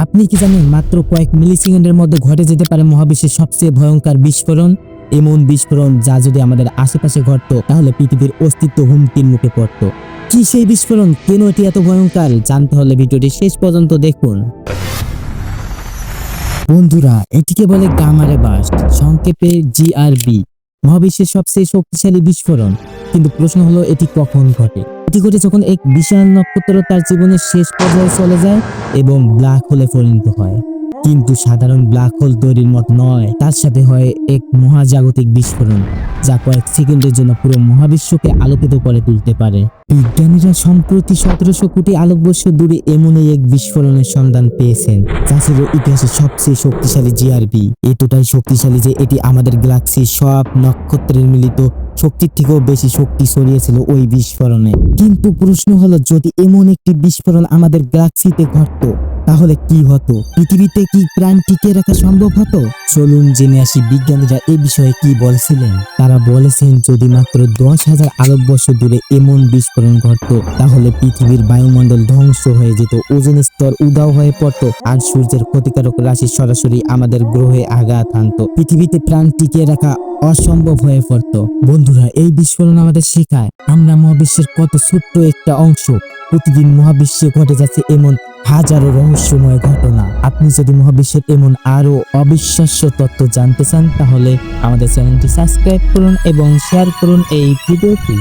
আপনি কি জানেন মাত্র কয়েক মিলি সেকেন্ডের মধ্যে ঘটে যেতে পারে মহাবিশ্বের সবচেয়ে ভয়ঙ্কর বিস্ফোরণ। এমন বিস্ফোরণ যা যদি আমাদের আশেপাশে ঘটতো তাহলে পৃথিবীর অস্তিত্ব হুমকির মুখে পড়তো। কি সেই বিস্ফোরণ, কেন এটি এত ভয়ঙ্কর, জানতে হলে ভিডিওটি শেষ পর্যন্ত দেখুন। বন্ধুরা, এটিকে বলে গামা রে বার্স্ট, সংক্ষেপে জিআরবি, মহাবিশ্বের সবচেয়ে শক্তিশালী বিস্ফোরণ। কিন্তু প্রশ্ন হলো এটি কখন ঘটে। এটি ঘটে যখন এক বিশাল নক্ষত্র তার জীবনের শেষ পর্যায়ে চলে যায় এবং ব্ল্যাক হোলে পরিণত হয়। কিন্তু সাধারণ ব্ল্যাক হোল তৈরির মত নয়, তার সাথে হয় এক মহাজাগতিক বিস্ফোরণ যা কয়েক সেকেন্ডের জন্য পুরো মহাবিশ্বকে আলোকিত করে তুলতে পারে। বিজ্ঞানীরা সম্প্রতি 1700 কোটি আলোকবর্ষ দূরে এমনই এক বিস্ফোরণের সন্ধান পেয়েছেন যা ছিল ইতিহাসের সবচেয়ে শক্তিশালী জিআরবি। এতটাই শক্তিশালী যে এটি আমাদের গ্যালাক্সির সব নক্ষত্রের মিলিত শক্তির থেকেও বেশি শক্তি ছড়িয়েছিল ওই বিস্ফোরণে। কিন্তু প্রশ্ন হলো, যদি এমন একটি বিস্ফোরণ আমাদের গ্যালাক্সিতে ঘটতো তাহলে কি হতো? পৃথিবীতে কি প্রাণ টিকে রাখা সম্ভব হতো? চলুন জেনে আসি বিজ্ঞানীরা এ বিষয়ে কি বলছিলেন। তারা বলেছেন যদি মাত্র 10,000 আলোকবর্ষ দূরে এমন বিস্ফোরণ ঘটতো তাহলে পৃথিবীর বায়ুমণ্ডল ধ্বংস হয়ে যেত, ওজোন স্তর উধাও হয়ে পড়তো আর সূর্যের ক্ষতিকারক রাশি সরাসরি আমাদের গ্রহে আঘাত হানতো। পৃথিবীতে প্রাণ টিকে রাখা অসম্ভব হয়ে পড়তো। বন্ধুরা, এই বিস্ফোরণ আমাদের শেখায় আমরা মহাবিশ্বের কত ছোট্ট একটা অংশ। প্রতিদিন মহাবিশ্বে ঘটে যাচ্ছে এমন হাজারো রহস্যময় ঘটনা। আপনি যদি মহাবিশ্বের এমন আরো অবিশ্বাস্য তথ্য জানতে চান তাহলে আমাদের চ্যানেলটি সাবস্ক্রাইব করুন এবং শেয়ার করুন এই ভিডিওটি।